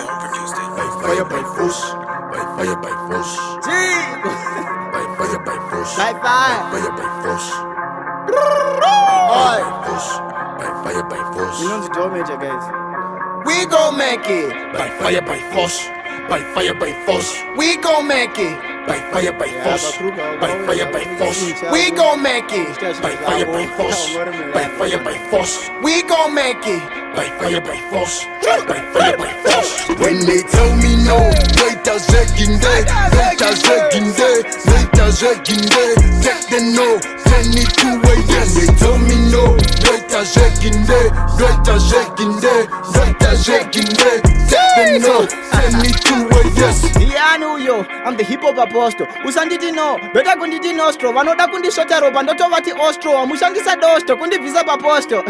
By fire, by force. By fire, by force. Chico! By fire, by force. By By fire! fire, by force. Oi! By force. By fire, by force. You know the door major, guys. We gon' make it! By fire, by force. By fire, by force. We gon' make it! By fire, by force. By fire, by force. We gon' make it! By fire, by force. By fire, by force. We gon' make it! By fire, by force. By fire, by force. When they tell me no, wait a second day, wait a second day, wait a second day. Take the no, send it to a yes. They tell me no, wait a second day, wait a second day, wait a second day. Take the no, send it to a yes. Ndiani uyo, I'm the hip hop apostle. Usanditi no, beta kunditi nostro. Vanoda kundishota ropa ndotovati ostro. Amushandisa dosto, kundibvisa paposto.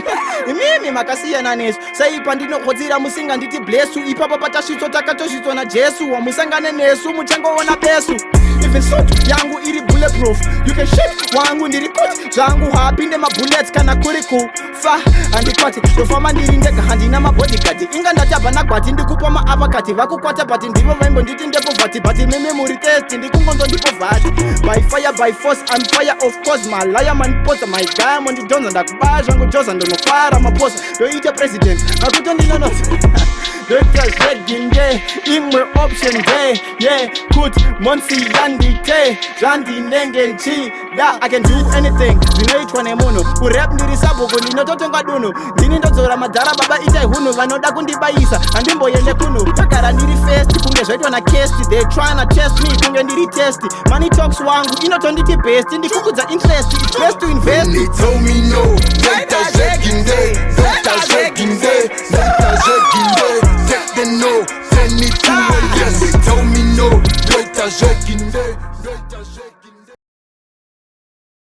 Imimi makasiyana nesu. Saipa ndinokodzera musinga nditi blessu. Ipapa patasvitso takatosvitswa naJesu. Wamusangane nesu muchangoona besu. Even suit yangu iri bulletproof. You can shit wangu ndiri kuti zvangu hapinde mabullets kana kuri kufa. Andikwati ndofamba ndiri ndega handina mabodyguard. Inga ndatabva nagwati ndikupa maapakati vakukwata but ndivo vaimbo nditi ndepo vati but mimi muri test ndikungonzo ndipo vati. By fire by force I'm fire of course. My liar man posa my diamond donza ndakubaya zvangu joza ndonofara maposa. Ndoite president akutondinonosa. Dr. Zeginde, imwe option day, yeah, good, monsi yandite, zandi nenge nchi, da, I can do anything, zinoitwa nemuno, kurap ndiri saboko, ndinototonga dunu, ndini ndodzora madhara baba itai hunu, vanoda kundibaisa, andimbo yende kunu, takara ndiri fest, kunge zvaitwa na cast, they tryna test me, kunge ndiri test, money talks wangu, inotonditi best, ndikukudza interest, it's best to invest. When they tell me no, wait a second day, wait a second day, wait a second day. Take the no, send it to a yes. They tell me no, wait a second day, wait a second.